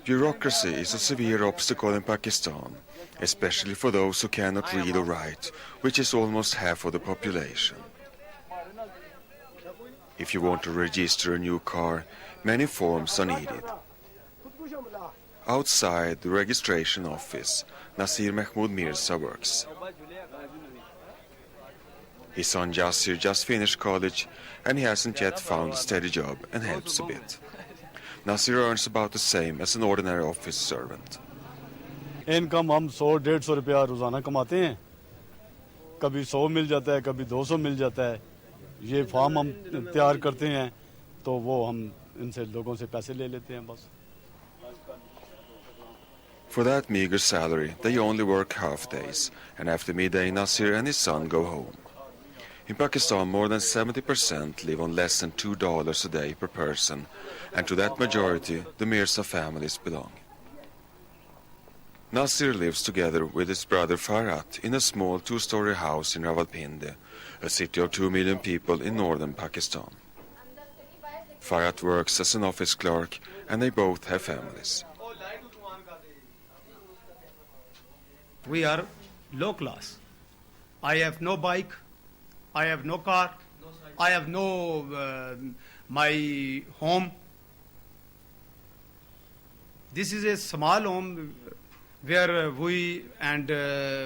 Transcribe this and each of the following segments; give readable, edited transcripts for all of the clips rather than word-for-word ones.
Bureaucracy is a severe obstacle in Pakistan, especially for those who cannot read or write, which is almost half of the population. If you want to register a new car, many forms are needed. Outside the registration office, Nasir Mahmoud Mirza works. His son Yasir just finished college and he hasn't yet found a steady job and helps a bit. Nasir earns about the same as an ordinary office servant. Income हम 100-150 रुपया रोजाना कमाते हैं. कभी 100 मिल जाता है, कभी 200 मिल जाता है. ये फॉर्म हम तैयार करते हैं तो वो हम इनसे लोगों से पैसे ले लेते हैं बस. For that meager salary, they only work half days, and after midday Nasir and his son go home. In Pakistan, more than 70% live on less than $2 a day per person, and to that majority, the Mirza families belong. Nasir lives together with his brother Farhat in a small 2-story house in Rawalpindi, a city of 2 million people in northern Pakistan. Farhat works as an office clerk, and they both have families. We are low class. I have no bike. I have no car. I have no my home. This is a small home where we and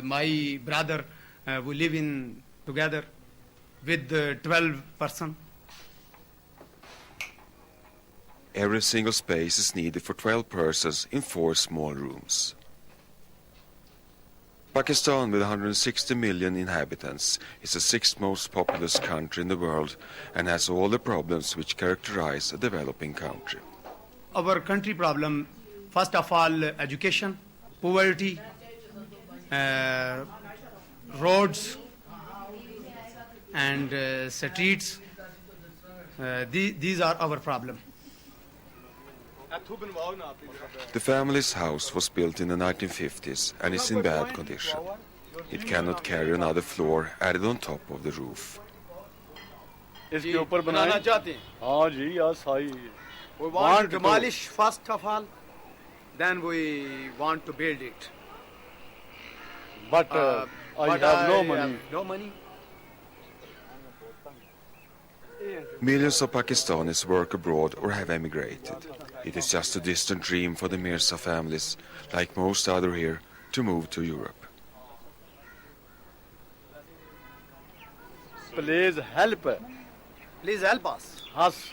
my brother we live in together with 12 person. Every single space is needed for 12 persons in 4 small rooms. Pakistan, with 160 million inhabitants, is the 6th most populous country in the world and has all the problems which characterize a developing country. Our country problem, first of all, education, poverty, roads and streets. These are our problem. The family's house was built in the 1950s and is in bad condition. It cannot carry another floor added on top of the roof. इसके ऊपर बनाना चाहते हैं. हाँ जी, yes, We want to demolish first of all, then we want to build it. But I have no money. No money. Millions of Pakistanis work abroad or have emigrated. It is just a distant dream for the Mirza families, like most other here, to move to Europe. Please help. Please help us. Us.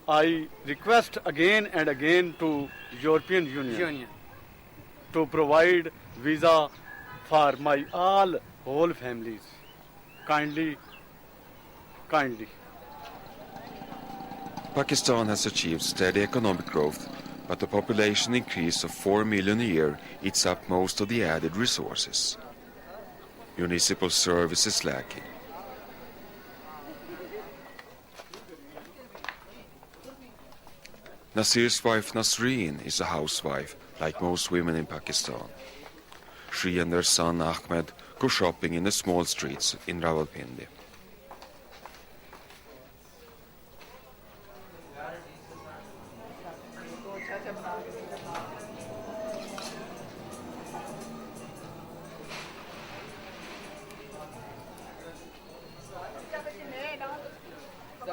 I request again and again to European Union to provide visa for my whole families. Kindly. Pakistan has achieved steady economic growth, but the population increase of 4 million a year eats up most of the added resources. Municipal service is lacking. Nasir's wife Nasreen is a housewife, like most women in Pakistan. She and their son Ahmed go shopping in the small streets in Rawalpindi.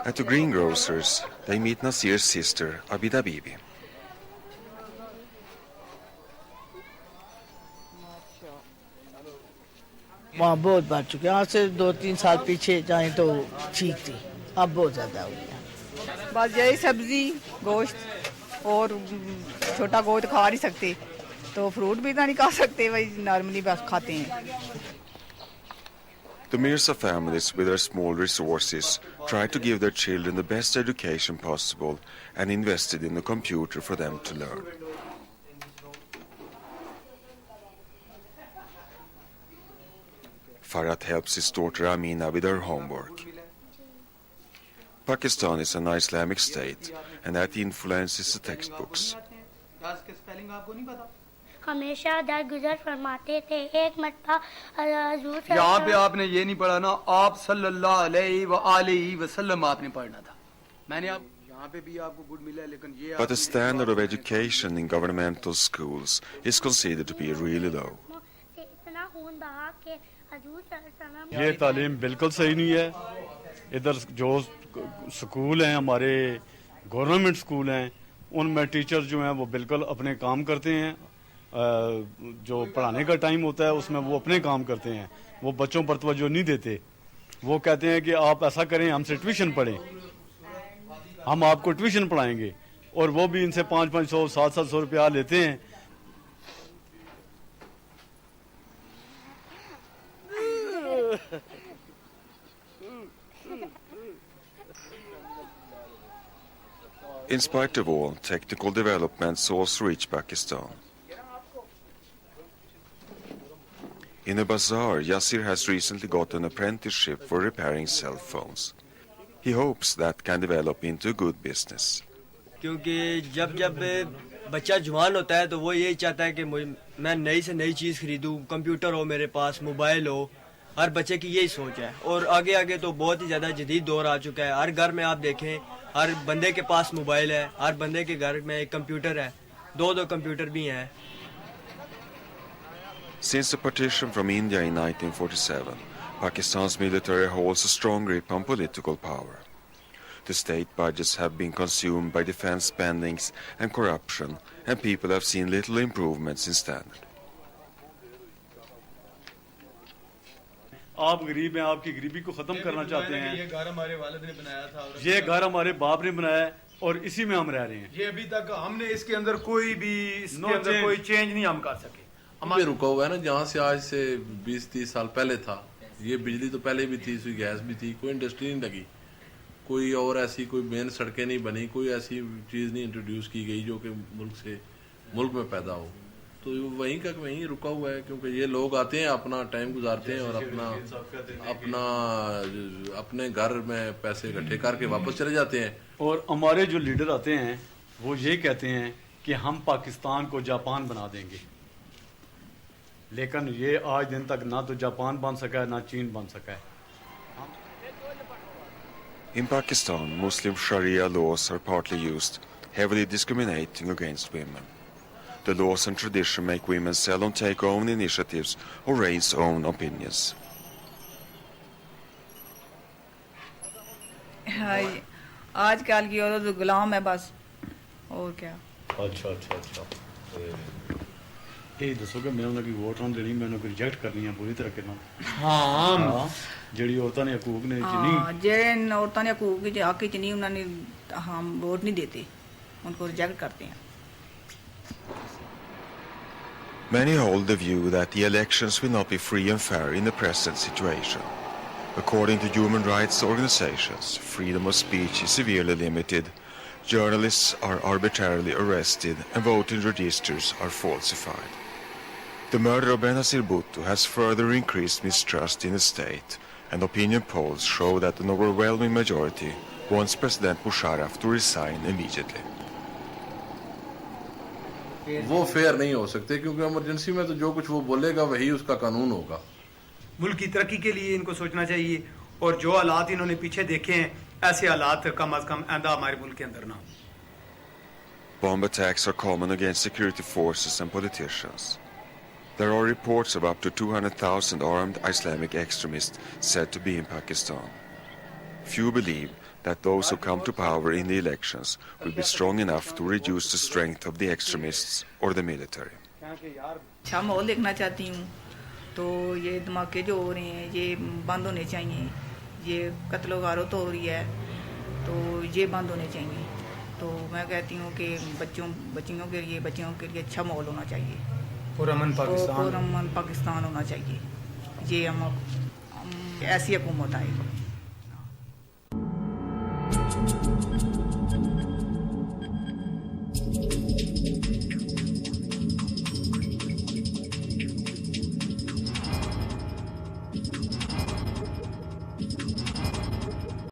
At the greengrocer's, they meet Nasir's sister, Abida Bibi. वहाँ बहुत बढ़ चुके हैं. आज से 2-3 साल पीछे जाएं तो ठीक थी, अब बहुत ज़्यादा हो गया. बस यही सब्जी गोश्त और छोटा गोश्त खा नहीं सकते तो फ्रूट भी नहीं खा सकते, वही नॉर्मली बस खाते हैं. The Mirza families, with their small resources, try to give their children the best education possible and invested in a computer for them to learn. Farhat helps his daughter Amina with her homework. Pakistan is an Islamic state, and that influences the textbooks. हमेशा दर गुजर फरमाते थे. एक मरतबा हुजूर यहाँ पे आपने ये नहीं पढ़ा ना, आप सल्लल्लाहु अलैहि व आलिहि वसल्लम आपने पढ़ना था. मैंने आप But the standard of education in governmental schools is considered to be really low. इतना खून बहा के हजूर सल्लल्लाहु अलैहि वसल्लम ये तालीम बिल्कुल सही नहीं है। इधर जो स्कूल हैं हमारे गवर्नमेंट स्कूल हैं उनमें टीचर जो हैं वो बिल्कुल अपने काम करते हैं। जो पढ़ाने का टाइम होता है उसमें वो अपने काम करते हैं, वो बच्चों पर तवज्जो नहीं देते। वो कहते हैं कि आप ऐसा करें, हमसे ट्यूशन पढ़ें, हम आपको ट्यूशन पढ़ाएंगे, और वो भी इनसे 500-500 700 रुपया लेते हैं। In spite of all, technical developments also reach Pakistan. In a bazaar, Yasir has recently got an apprenticeship for repairing cell phones. He hopes that can develop into a good business. क्योंकि जब जब बच्चा जवान होता है तो वो यही चाहता है कि मैं नई से नई चीज़ खरीदूं, कंप्यूटर हो मेरे पास, मोबाइल हो। हर बच्चे की यही सोच है, और आगे आगे तो बहुत ही ज़्यादा जदीद दौर आ चुका है। हर घर में आप देखें, हर बंदे के पास मोबाइल है, हर बंदे के घर में एक कंप्यूटर है, दो कंप्यूटर भी हैं। Since the partition from India in 1947, Pakistan's military holds a strong grip on political power. The state budgets have been consumed by defense spendings and corruption, and people have seen little improvements in standard. आप गरीब हैं, आपकी गरीबी को खत्म करना चाहते हैं। ये घर हमारे वालिद ने बनाया था, ये घर हमारे बाप ने बनाया है और इसी में हम रह रहे हैं। ये अभी तक हमने इसके अंदर कोई भी कोई चेंज नहीं हम कर सके। हमें रुका हुआ है ना, जहाँ से आज से 20-30 साल पहले था। ये बिजली तो पहले भी थी, इसकी गैस भी थी, कोई इंडस्ट्री नहीं लगी, कोई और ऐसी कोई मेन सड़कें नहीं बनी, कोई ऐसी चीज़ नहीं इंट्रोड्यूस की गई जो कि मुल्क में पैदा हो। तो वहीं का वहीं रुका हुआ है, क्योंकि ये लोग आते हैं, अपना टाइम गुजारते हैं और अपने घर में पैसे इकट्ठे करके वापस चले जाते हैं। और हमारे जो लीडर आते हैं वो ये कहते हैं कि हम पाकिस्तान को जापान बना देंगे, लेकिन ये आज दिन तक ना तो जापान बन सका है ना चीन बन सका है। In Pakistan, Muslim Sharia laws are partly used, heavily discriminating against women. The laws and tradition make women seldom take own initiatives or raise own opinions. आजकल की औरत गुलाम है बस, और क्या। अच्छा ਇਹ ਦੱਸੋ ਕਿ ਮੈਂ ਉਹਨਾਂ ਦੀ ਵੋਟਾਂ ਦੇਣੀ, ਮੈਂ ਉਹਨਾਂ ਨੂੰ ਰਿਜੈਕਟ ਕਰਨੀ ਹੈ ਪੂਰੀ ਤਰੀਕੇ ਨਾਲ। ਹਾਂ ਜਿਹੜੀ ਔਰਤਾਂ ਨੇ ਹਕੂਕ ਨੇ ਨਹੀਂ, ਜਿਹੜੇ औरतां ने हकूक के हक च नहीं, उन्होंने हम वोट नहीं देते, उनको रिजेक्ट करते हैं। Many hold the view that the elections will not be free and fair in the present situation. According to human rights organizations, freedom of speech is severely limited, journalists are arbitrarily arrested, and voting registers are falsified. The murder of Benazir Bhutto has further increased mistrust in the state, and opinion polls show that an overwhelming majority wants President Musharraf to resign immediately. वो fair नहीं हो सकते, क्योंकि emergency में तो जो कुछ वो बोलेगा वही उसका कानून होगा। मुल्क की तरक्की के लिए इनको सोचना चाहिए, और जो हालात इन्होंने पीछे देखे हैं, ऐसे हालात कम अज कम आंदा हमारे मुल्क के अंदर ना। Bomb attacks are common against security forces and politicians. There are reports of up to 200,000 armed Islamic extremists said to be in Pakistan. Few believe that those who come to power in the elections will be strong enough to reduce the strength of the extremists or the military. अच्छा माहौल देखना चाहती हूँ, तो ये धमाके जो हो रहे हैं ये बंद होने चाहिए। ये कत्लो गारत हो रही है, तो ये बंद होने चाहिए। तो मैं कहती हूँ कि बच्चियों के लिए अच्छा माहौल होना चाहिए, पुरअमन पाकिस्तान होना चाहिए। ये हम ऐसी हुकूमत आएगी।